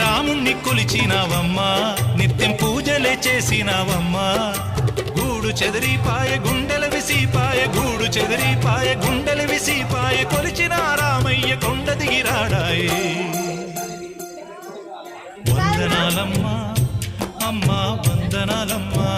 రాముణ్ణి కొలిచినావమ్మా నిత్యం పూజలే చేసినావమ్మా గూడు చెదిరిపాయ గుండెల విసిపాయ గూడు చెదిరిపాయ గుండెల విసిపాయ కొలిచిన రామయ్య కొండ దిగిరాడాయే వందనాలమ్మా అమ్మా వందనాలమ్మా